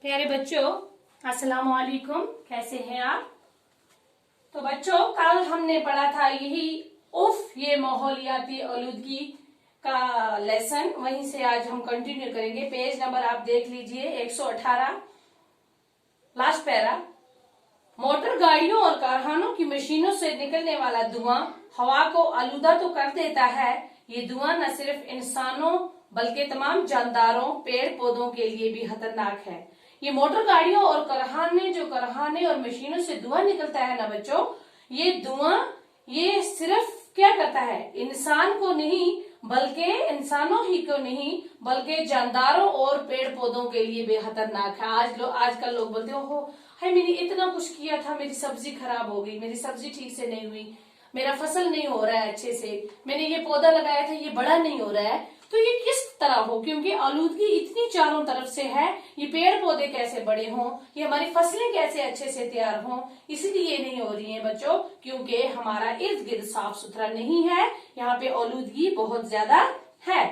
प्यारे बच्चों, अस्सलाम वालेकुम। कैसे हैं आप? तो बच्चों, कल हमने पढ़ा था यही ये माहौलियाती आलूदगी का लेसन। वहीं से आज हम कंटिन्यू करेंगे। पेज नंबर आप देख लीजिए 118, लास्ट पैरा। मोटर गाड़ियों और कारखानों की मशीनों से निकलने वाला धुआं हवा को आलूदा तो कर देता है। ये धुआं न सिर्फ इंसानों बल्कि तमाम जानदारों, पेड़ पौधों के लिए भी खतरनाक है। ये मोटर गाड़ियों और कारखाने और मशीनों से धुआं निकलता है ना बच्चों, ये धुआं ये सिर्फ क्या करता है, इंसानों ही को नहीं बल्कि जानदारों और पेड़ पौधों के लिए भी खतरनाक है। आजकल लोग बोलते हो हाय मैंने इतना कुछ किया था, मेरी सब्जी खराब हो गई, मेरी सब्जी ठीक से नहीं हुई, मेरा फसल नहीं हो रहा है अच्छे से, मैंने ये पौधा लगाया था ये बड़ा नहीं हो रहा है। तो ये किस तरह हो, क्योंकि आलूदगी इतनी चारों तरफ से है। ये पेड़ पौधे कैसे बड़े हों, ये हमारी फसलें कैसे अच्छे से तैयार हों, इसलिए नहीं हो रही है बच्चों, क्योंकि हमारा इर्द गिर्द साफ सुथरा नहीं है। यहाँ पे आलूदगी बहुत ज्यादा है।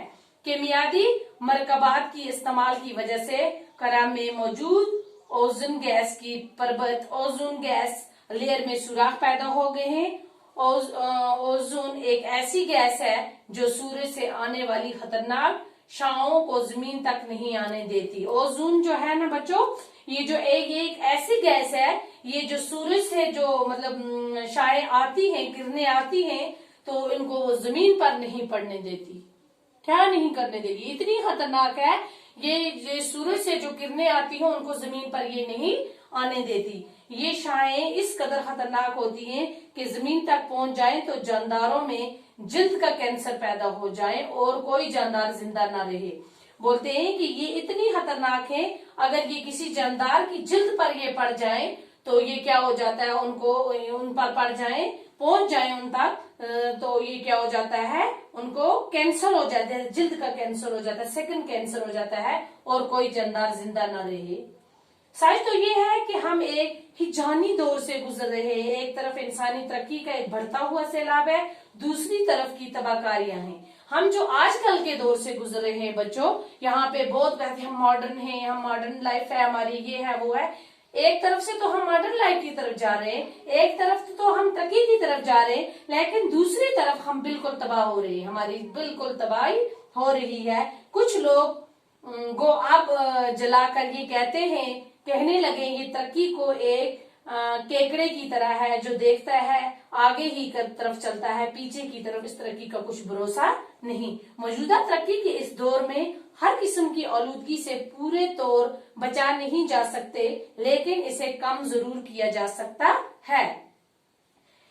केमियादी मरकबात की इस्तेमाल की वजह से करा में मौजूद ओजोन गैस की परत, ओजोन गैस लेयर में सुराख पैदा हो गए हैं। ओजोन एक ऐसी गैस है जो सूर्य से आने वाली खतरनाक छाओं को जमीन तक नहीं आने देती। ओजोन जो है ना बच्चों, ये जो एक ऐसी गैस है, ये जो सूर्य से जो छाएं आती हैं, किरणें आती हैं, तो इनको वो जमीन पर नहीं पड़ने देती। क्या नहीं करने देगी, इतनी खतरनाक है ये सूरज से जो किरणें आती हैं उनको जमीन पर ये नहीं आने देती। ये छाएं इस कदर खतरनाक होती हैं कि जमीन तक पहुंच जाए तो जानदारों में जिल्द का कैंसर पैदा हो जाए और कोई जानदार जिंदा ना रहे। बोलते हैं कि ये इतनी खतरनाक है, अगर ये किसी जानदार की जिल्द पर ये पड़ जाए तो ये क्या हो जाता है, उन पर पड़ जाए, पहुंच जाए उन तक, तो ये क्या हो जाता है, उनको कैंसर हो जाता है, जिल्द का कैंसर हो जाता है, सेकंड कैंसर हो जाता है और कोई जानदार जिंदा न रहे। सच तो ये है कि हम एक हिजानी दौर से गुजर रहे हैं। एक तरफ इंसानी तरक्की का एक बढ़ता हुआ सैलाब है, दूसरी तरफ की तबाहकारियां हैं। हम जो आजकल के दौर से गुजर रहे हैं बच्चों, यहाँ पे बहुत कहते हैं हम मॉडर्न हैं, हम मॉडर्न लाइफ है हमारी, ये है वो है। एक तरफ से तो हम मॉडर्न लाइफ की तरफ जा रहे हैं, एक तरफ तो हम तरक्की की तरफ जा रहे हैं, लेकिन दूसरी तरफ हम बिल्कुल तबाह हो रहे हैं, हमारी बिल्कुल तबाही हो रही है। कुछ लोग गो अब जलाकर ये कहने लगे ये तरक्की को एक केकड़े की तरह है जो देखता है आगे ही तरफ चलता है, पीछे की तरफ इस तरक्की का कुछ भरोसा नहीं। मौजूदा तरक्की के इस दौर में हर किस्म की आलूदगी से पूरे तौर बचा नहीं जा सकते, लेकिन इसे कम जरूर किया जा सकता है।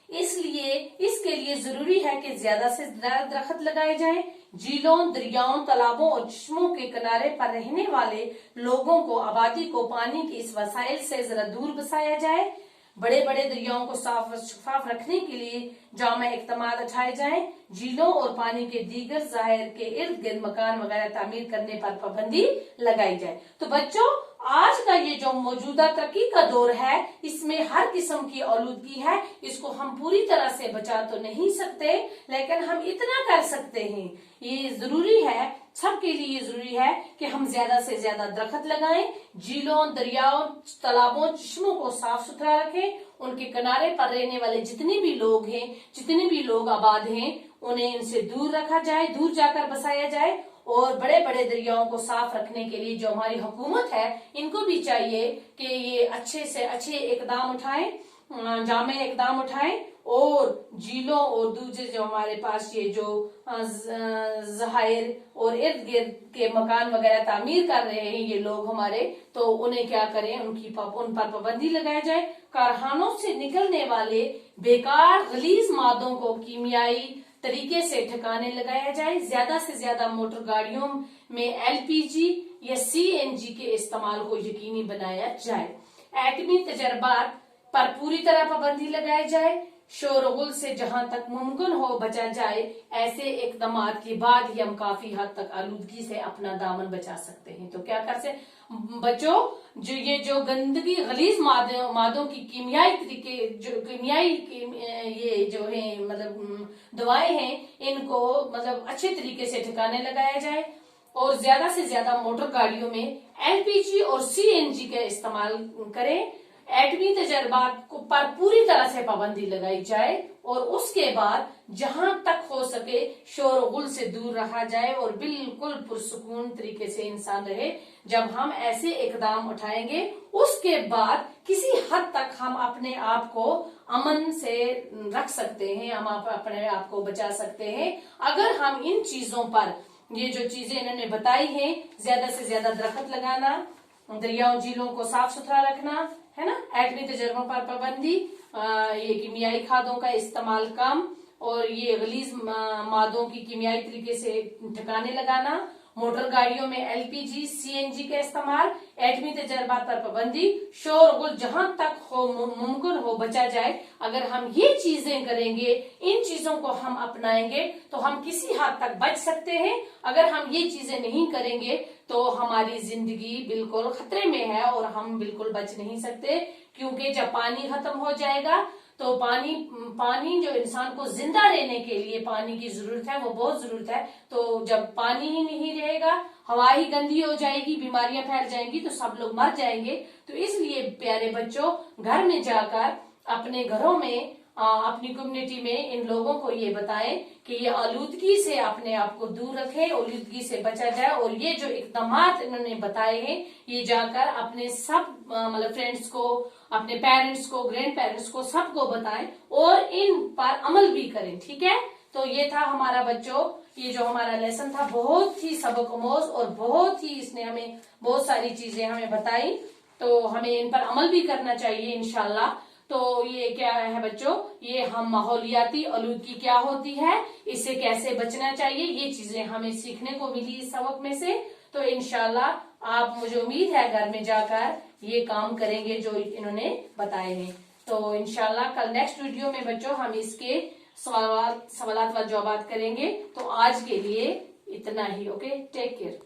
इसलिए इसके लिए जरूरी है कि ज्यादा से ज्यादा दरख्त लगाए जाएं। झीलों, दरियाओं, तालाबों और चश्मों के किनारे पर रहने वाले लोगों को, आबादी को पानी के इस वसाइल से जरा दूर बसाया जाए। बड़े बड़े दरियाओं को साफ रखने के लिए जामा इक़दामात उठाए जाएं। झीलों और पानी के दीगर ज़ाहिर के इर्द गिर्द मकान वगैरह तामीर करने पर पाबंदी लगाई जाए। तो बच्चों, आज का ये जो मौजूदा तरक्की का दौर है, इसमें हर किस्म की आलूदगी है। इसको हम पूरी तरह से बचा तो नहीं सकते, लेकिन हम इतना कर सकते हैं, ये जरूरी है, सबके लिए जरूरी है कि हम ज्यादा से ज्यादा दरख्त लगाएं। झीलों, दरियाओं, तालाबों, चश्मों को साफ सुथरा रखें। उनके किनारे पर रहने वाले जितने भी लोग हैं, जितने भी लोग आबाद हैं, उन्हें इनसे दूर रखा जाए, दूर जाकर बसाया जाए। और बड़े बड़े दरियाओं को साफ रखने के लिए जो हमारी हुकूमत है, इनको भी चाहिए कि ये अच्छे से अच्छे इकदाम उठाएं, जामे इकदाम उठाएं और झीलों और दूसरे जो हमारे पास ये जो ज़हायर और इर्द गिर्द के मकान वगैरह तामीर कर रहे हैं ये लोग हमारे, तो उन्हें क्या करें, उन पर पाबंदी लगाई जाए। कारखानों से निकलने वाले बेकार गलीज मादों को कीमियाई तरीके से ठिकाने लगाया जाए। ज्यादा से ज्यादा मोटर गाड़ियों में एलपीजी या सीएनजी के इस्तेमाल को यकीनी बनाया जाए। एटमी तजर्बात पर पूरी तरह पाबंदी लगाई जाए। शोरगुल से जहां तक मुमकिन हो बचा जाए। ऐसे इकदाम के बाद ही हम काफी हद तक आलूदगी से अपना दामन बचा सकते हैं। तो क्या कर से बच्चों, जो गंदगी गलीज मादों की कीमियाई ये जो है दवाएं हैं, इनको अच्छे तरीके से ठिकाने लगाया जाए। और ज्यादा से ज्यादा मोटर गाड़ियों में एलपीजी और सीएनजी का इस्तेमाल करें। एटमी तजर्बात को पर पूरी तरह से पाबंदी लगाई जाए और उसके बाद जहां तक हो सके शोरगुल से दूर रहा जाए और बिल्कुल पुरसुकून तरीके से इंसान रहे। जब हम ऐसे इकदाम उठाएंगे उसके बाद किसी हद तक हम अपने आप को अमन से रख सकते हैं, हम अपने आप को बचा सकते हैं अगर हम इन चीजों पर, ये जो चीजें इन्होंने बताई हैं, ज्यादा से ज्यादा दरख्त लगाना, दरियाओं झीलों को साफ सुथरा रखना, है ना, एटमी तजर्बों पर पाबंदी, ये कीमियाई खादों का इस्तेमाल कम और ये गलीज मादों की कीमियाई तरीके से ठिकाने लगाना, मोटर गाड़ियों में एलपीजी सीएनजी का इस्तेमाल, एटमी तजर्बात पर पाबंदी, शोरगुल जहां तक हो मुमकिन हो बचा जाए। अगर हम ये चीजें करेंगे, इन चीजों को हम अपनाएंगे तो हम किसी हद तक बच सकते हैं। अगर हम ये चीजें नहीं करेंगे तो हमारी जिंदगी बिल्कुल खतरे में है और हम बिल्कुल बच नहीं सकते, क्योंकि जब पानी खत्म हो जाएगा तो पानी जो इंसान को जिंदा रहने के लिए पानी की जरूरत है, वो बहुत जरूरत है। तो जब पानी ही नहीं रहेगा, हवा ही गंदी हो जाएगी, बीमारियां फैल जाएंगी तो सब लोग मर जाएंगे। तो इसलिए प्यारे बच्चों, घर में जाकर अपने घरों में अपनी कम्युनिटी में इन लोगों को ये बताएं कि ये आलूदगी से अपने आप को दूर रखें, आलूदगी से बचा जाए। और ये जो इकदामात इन्होंने बताए हैं, ये जाकर अपने सब मतलब फ्रेंड्स को, अपने पेरेंट्स को, ग्रैंड पेरेंट्स को, सबको बताएं और इन पर अमल भी करें। ठीक है, तो ये था हमारा बच्चों, ये जो हमारा लेसन था बहुत ही सबकआमोज और बहुत ही इसने हमें बहुत सारी चीजें हमें बताई, तो हमें इन पर अमल भी करना चाहिए इंशाल्लाह। तो ये क्या है बच्चों, ये हम माहौलियाती आलूदगी क्या होती है, इससे कैसे बचना चाहिए, ये चीजें हमें सीखने को मिली इस सबक में से। तो इंशाल्लाह आप, मुझे उम्मीद है घर में जाकर ये काम करेंगे जो इन्होंने बताए हैं। तो इंशाल्लाह कल नेक्स्ट वीडियो में बच्चों हम इसके सवालात व जवाबात करेंगे। तो आज के लिए इतना ही। Okay, take care.